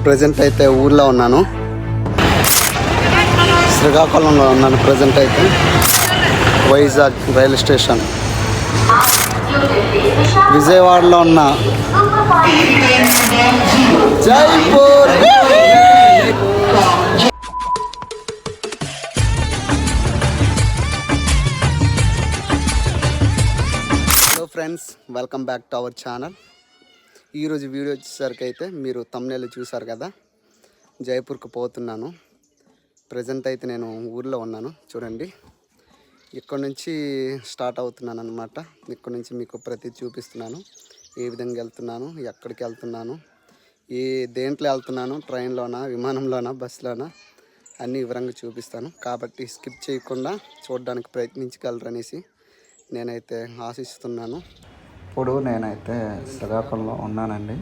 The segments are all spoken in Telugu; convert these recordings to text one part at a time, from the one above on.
ప్రజెంట్ అయితే ఊర్లో ఉన్నాను, శ్రీకాకుళంలో ఉన్నాను. ప్రజెంట్ అయితే వైజాగ్ రైల్వే స్టేషన్, విజయవాడలో ఉన్న Jaipur. Hello friends, welcome back to our channel. ఈరోజు వీడియో వచ్చేసరికి అయితే మీరు thumbnail చూసారు కదా, జైపూర్కి పోతున్నాను. ప్రజెంట్ అయితే నేను ఊర్లో ఉన్నాను. చూడండి, ఇక్కడ నుంచి స్టార్ట్ అవుతున్నాను అనమాట. ఇక్కడ నుంచి మీకు ప్రతి చూపిస్తున్నాను, ఏ విధంగా వెళ్తున్నాను, ఎక్కడికి వెళ్తున్నాను, దేంట్లో వెళ్తున్నాను, ట్రైన్లోనా, విమానంలోనా, బస్సులోనా, అన్నీ వివరంగా చూపిస్తాను. కాబట్టి స్కిప్ చేయకుండా చూడడానికి ప్రయత్నించగలరనేసి నేనైతే ఆశిస్తున్నాను. ఇప్పుడు నేనైతే శ్రీకాకుళంలో ఉన్నానండి.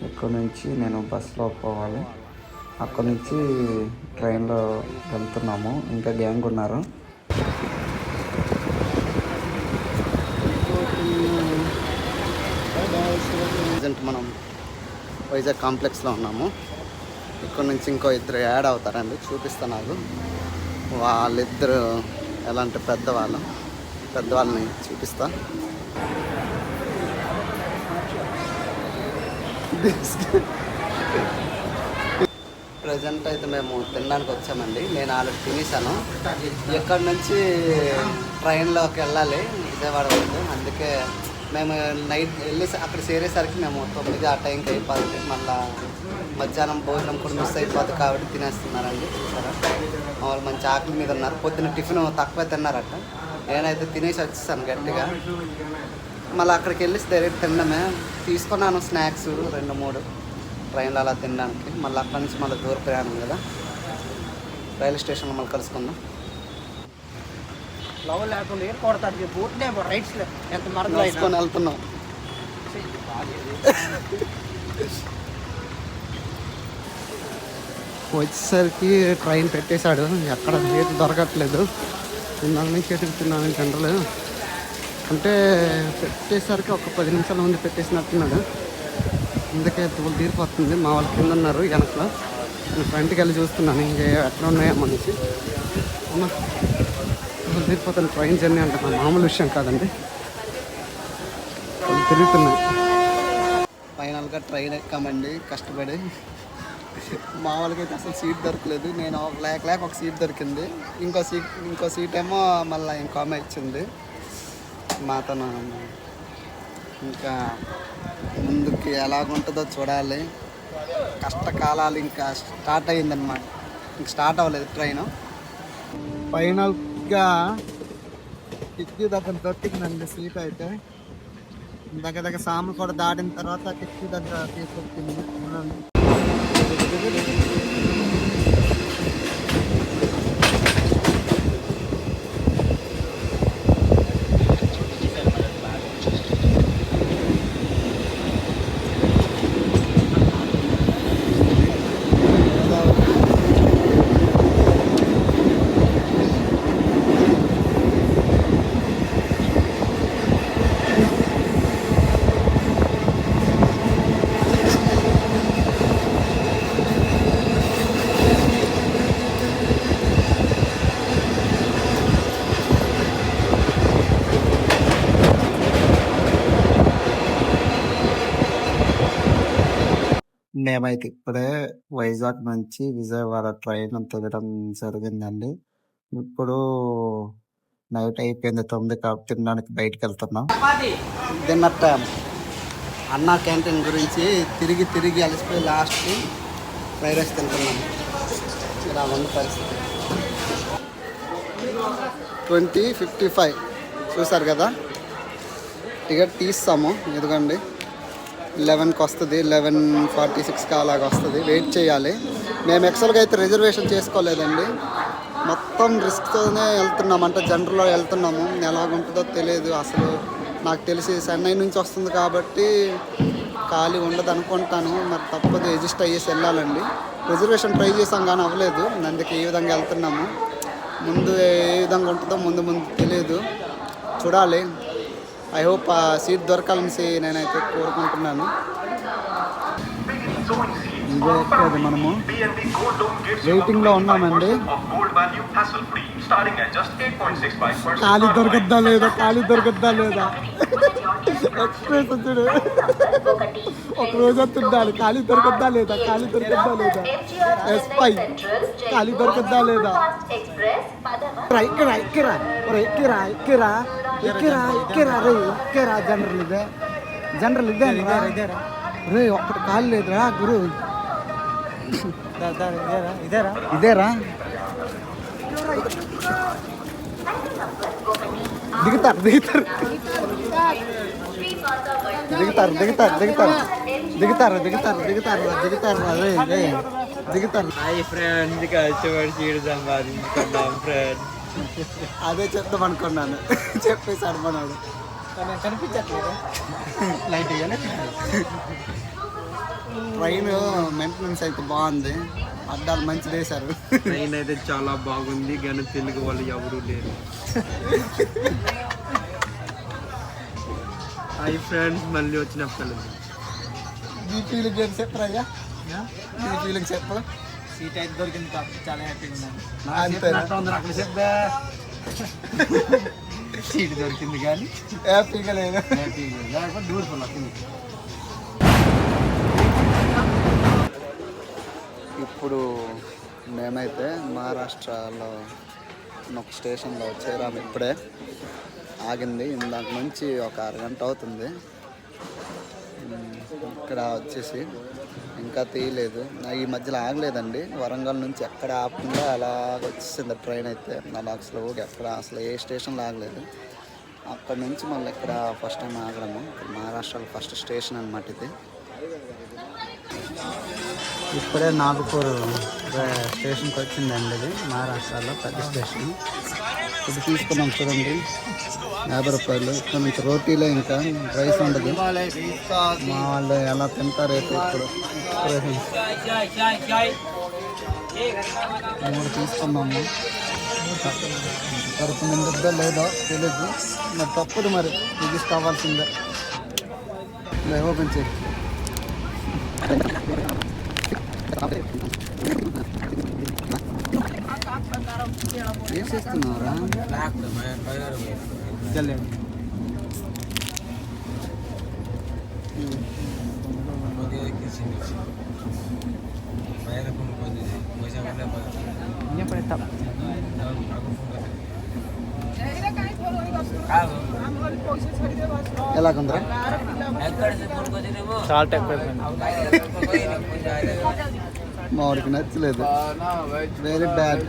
ఇక్కడ నుంచి నేను బస్సులో పోవాలి, అక్కడ నుంచి ట్రైన్లో వెళ్తున్నాము. ఇంకా గ్యాంగ్ ఉన్నారు. ప్రజెంట్ మనం వైజాగ్ కాంప్లెక్స్లో ఉన్నాము. ఇక్కడ నుంచి ఇంకో ఇద్దరు యాడ్ అవుతారండి, చూపిస్తాను. నాకు వాళ్ళిద్దరు ఎలాంటి పెద్దవాళ్ళని చూపిస్తా. ప్రజెంట్ అయితే మేము తినడానికి వచ్చామండి. నేను ఆల్రెడీ తినేసాను. ఇక్కడ నుంచి ట్రైన్లోకి వెళ్ళాలి విజయవాడ వరకు. అందుకే మేము నైట్ వెళ్ళి అక్కడ చేరేసరికి మేము 9 ఆ టైంకి అయిపోతుంది. మళ్ళీ మధ్యాహ్నం భోజనం కూడా మిస్ అయిపోతుంది కాబట్టి తినేస్తున్నారండి. చూసారా, వాళ్ళు మంచి ఆకలి మీద ఉన్నారు. పొద్దున్న టిఫిన్ తక్కువ తిన్నారట. నేనైతే తినేసి వచ్చేసాను గట్టిగా. మళ్ళీ అక్కడికి వెళ్ళి డైరెక్ట్ తినడమే. తీసుకున్నాను స్నాక్స్ 2-3 ట్రైన్లో అలా తినడానికి. మళ్ళీ అక్కడి నుంచి మళ్ళీ దూర ప్రయాణం కదా, రైల్వే స్టేషన్లో మళ్ళీ కలుసుకుందాం. వేసుకొని వెళ్తున్నాం. వచ్చేసరికి ట్రైన్ పెట్టేశాడు. ఎక్కడ సీట్ దొరకట్లేదు. ఇందాక నుంచి ఎదుగుతున్నాను. జనరల్ అంటే పెట్టేసరికి ఒక 10 నిమిషాల ముందు పెట్టేసినట్టున్నాడు. అందుకే తీరిపోతుంది. మా వాళ్ళు కింద ఉన్నారు వెనకలో. నేను ఫ్రంట్కి వెళ్ళి చూస్తున్నాను ఇంకా ఎట్లా ఉన్నాయో అనేసి. తీరిపోతాను. ట్రైన్ జర్నీ అంటే మామూలు విషయం కాదండి. తిరుగుతున్నాయి. ఫైనల్గా ట్రైన్ ఎక్కామండి కష్టపడి. మా వాళ్ళకైతే అసలు సీట్ దొరకలేదు. నేను ఒక సీట్ దొరికింది. ఇంకో సీట్ ఏమో మళ్ళీ ఇంకో ఆమె ఇచ్చింది మాతో. ఇంకా ముందుకి ఎలాగుంటుందో చూడాలి. కష్టకాలాలు ఇంకా స్టార్ట్ అయ్యిందన్నమాట. ఇంక స్టార్ట్ అవ్వలేదు ట్రైన్. ఫైనల్గా కిటికీ దగ్గర దొరికిందండి సీట్ అయితే. దగ్గర సాములు కూడా దాటిన తర్వాత కిటికీ దగ్గర తీసుకొచ్చింది. మేమైతే ఇప్పుడే వైజాగ్ నుంచి విజయవాడ ట్రైన్ తిరగడం జరిగిందండి. ఇప్పుడు నైట్ అయిపోయింది 9 కాబట్టి తినడానికి బయటకు వెళ్తున్నాం. Dinner time. అన్నా క్యాంటీన్ గురించి తిరిగి అలసిపోయి లాస్ట్కి ఫ్రైడ్ రైస్ తింటున్నాం. ఇలా ఉంది పరిస్థితి. 20:55 చూసారు కదా. టికెట్ తీస్తాము. ఎందుకండి 11కి వస్తుంది, 11:46కి అలాగ వస్తుంది. వెయిట్ చేయాలి. మేము యాక్చువల్గా అయితే రిజర్వేషన్ చేసుకోలేదండి. మొత్తం రిస్క్తోనే వెళ్తున్నాం. అంటే జనరల్లో వెళ్తున్నాము. ఎలాగుంటుందో తెలియదు. అసలు నాకు తెలిసి చెన్నై నుంచి వస్తుంది కాబట్టి ఖాళీ ఉండదు అనుకుంటాను. మరి తప్పదు, అడ్జస్ట్ అయ్యేసి వెళ్ళాలండి. రిజర్వేషన్ ట్రై చేసాం కానీ అవ్వలేదు. అందుకే ఈ విధంగా వెళ్తున్నాము. ముందు ఏ విధంగా ఉంటుందో ముందు తెలియదు, చూడాలి. ఐ హోప్ ఆ సీట్ దొరకాలనేసి నేనైతే కోరుకుంటున్నాను. ఇదే ఎక్కేది మనము వెయిటింగ్లో ఉన్నామండి. ఖాళీ దొరకద్దా లేదా ఎక్స్ప్రెస్ వచ్చాడు. ఒక రోజంతా ఉండాలి. ఖాళీ దొరకద్దా లేదా ఎస్పై ఖాళీ దొరకద్దా లేదా ఎక్కిరా జనరల్ ఇదే రే ఒక్కటి ఖాళీ లేదురా గురు. ఇదేరా దిగుతారు అదే చెప్తాం అనుకున్నాను. చెప్పేసాడు మనోడు. కనిపించట్లేదు ట్రైన్ మెయింటెనెన్స్ అయితే బాగుంది. అడ్డాలు మంచిది వేశారు. ట్రైన్ అయితే చాలా బాగుంది కానీ తెలుగు వాళ్ళు ఎవరు లేరు. హాయ్ ఫ్రెండ్స్, మళ్ళీ వచ్చినప్పుడు ఈ ఫీలింగ్ ఏంటి చెప్పరయ్యా? ఈ ఫీలింగ్ చెప్పు. సీట్ అయితే దొరికింది కాబట్టి చాలా హ్యాపీగా ఉన్నాను. అక్కడ చెప్పా సీట్ దొరికింది కానీ హ్యాపీగా లేదు. ఇప్పుడు మేమైతే మహారాష్ట్రలో ఒక స్టేషన్లో చేరాము. ఇప్పుడే ఆగింది. ఇందాక నుంచి ఒక అరగంట అవుతుంది. ఇక్కడ వచ్చేసి ఇంకా తీయలేదు. ఈ మధ్యలో ఆగలేదండి. వరంగల్ నుంచి ఎక్కడ ఆపకుండా అలా వచ్చేసింది ట్రైన్ అయితే. అలా అసలు ఏ స్టేషన్లో ఆగలేదు. అక్కడ నుంచి మళ్ళీ ఇక్కడ ఫస్ట్ టైం ఆగడము. మహారాష్ట్రలో ఫస్ట్ స్టేషన్ అన్నమాట ఇది. ఇప్పుడే నాగపూర్ స్టేషన్కి వచ్చిందండి. ఇది మహారాష్ట్రలో పెద్ద స్టేషన్. ఇది తీసుకున్నాం చూడండి, 50 రూపాయలు. ఇక్కడ నుంచి రోటీలే, ఇంకా రైస్ ఉండదు. మా వాళ్ళు ఎలా తింటారు అయితే ఇప్పుడు. 3 తీసుకున్నాము. కడుపు నిండుద్దో లేదో తెలీదు. మరి తప్పదు, మరి రిజిస్టర్ అవ్వాల్సిందే. ఓపెన్ చేయి. ఏం చేస్తున్నారా? ఎలాగుందిరా? సాల్ట్ మా వాడికి నచ్చలేదు. Very bad.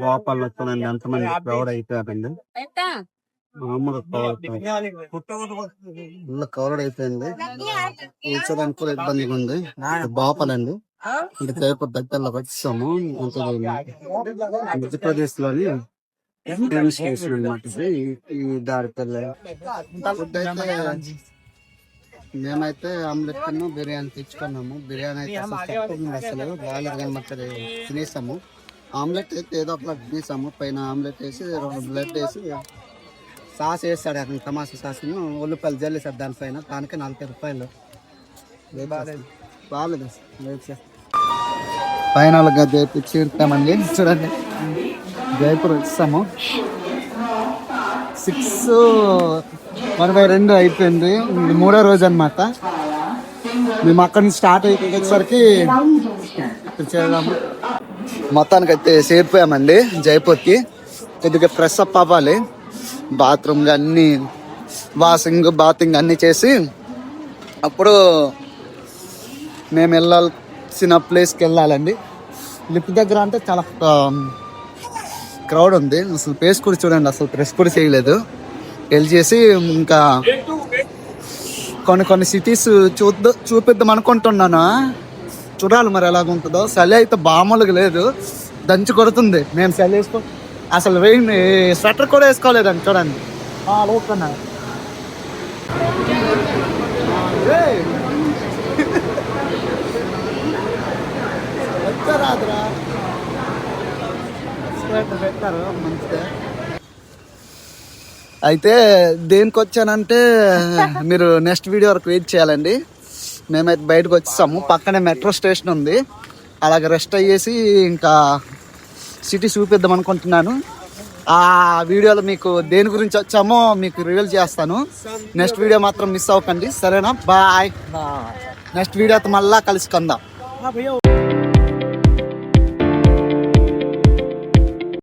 గోపాల్లో చూడండి ఎంతమంది క్రౌడ్ అయిపోయారండి. మామూలు క్రౌడ్ అయిపోయింది. కూర్చోడానికి కూడా ఇబ్బందిగా ఉంది. బాపలండి, ఇంకా తిరుపతి దగ్గరలోకి వచ్చాము. మధ్యప్రదేశ్ లోని స్టేషన్ అనమాట ఈ దారి పిల్ల. ఫుడ్ అయితే మేమైతే ఆమ్లెట్ కన్నా బిర్యానీ తెచ్చుకున్నాము. బిర్యానీ అయితే అసలు బాగా కనబడుతుంది. తినేసాము. ఆమ్లెట్ అయితే ఏదో ఒకటి తినేసాము. పైన ఆమ్లెట్ వేసి 2 బ్లడ్ వేసి సాస్ వేస్తాడు అతను, టమాటా సాస్ను ఉల్లిపాయలు జల్లేసాడు దానిపైన, దానికి 40 రూపాయలు. బాగాలేదు ఫైనల్గా జైపూర్ చేరుతామండి. చూడండి జైపూర్ వచ్చాము. 6:42 అయిపోయింది. ఇది 3వ రోజు అనమాట. మేము అక్కడి నుంచి స్టార్ట్ అయ్యేసరికి చేద్దాము. మొత్తానికి అయితే చేరిపోయామండి జైపూర్కి. కొద్దిగా ఫ్రెష్ అప్ అవ్వాలి, బాత్రూమ్ అన్నీ బాతింగ్ అన్నీ చేసి అప్పుడు మేము వెళ్ళాల్సిన ప్లేస్కి వెళ్ళాలండి. లిఫ్ట్ దగ్గర అంటే చాలా క్రౌడ్ ఉంది. అసలు ప్లేస్ కూడా చూడండి, అసలు ప్రెస్ కూడా చేయలేదు. వెళ్ళేసి ఇంకా కొన్ని సిటీస్ చూపిద్దాం అనుకుంటున్నాను. చూడాలి మరి ఎలాగుంటుందో. చలి అయితే మామూలుగా లేదు, దంచి కొడుతుంది. మేము చలి అసలు స్వెటర్ కూడా వేసుకోలేదండి. చూడండి లోపల రాదురా పెట్టారు మంచిగా. అయితే దేనికి వచ్చానంటే మీరు నెక్స్ట్ వీడియో వరకు వెయిట్ చేయాలండి. మేమైతే బయటకు వచ్చేసాము. పక్కనే మెట్రో స్టేషన్ ఉంది. అలాగే రెస్ట్ అయ్యేసి ఇంకా సిటీ చూపిద్దాం అనుకుంటున్నాను. ఆ వీడియోలో మీకు దేని గురించి వచ్చామో మీకు రివీల్ చేస్తాను. నెక్స్ట్ వీడియో మాత్రం మిస్ అవ్వకండి, సరేనా? బాయ్. నెక్స్ట్ వీడియోతో మళ్ళీ కలుసుకుందాం.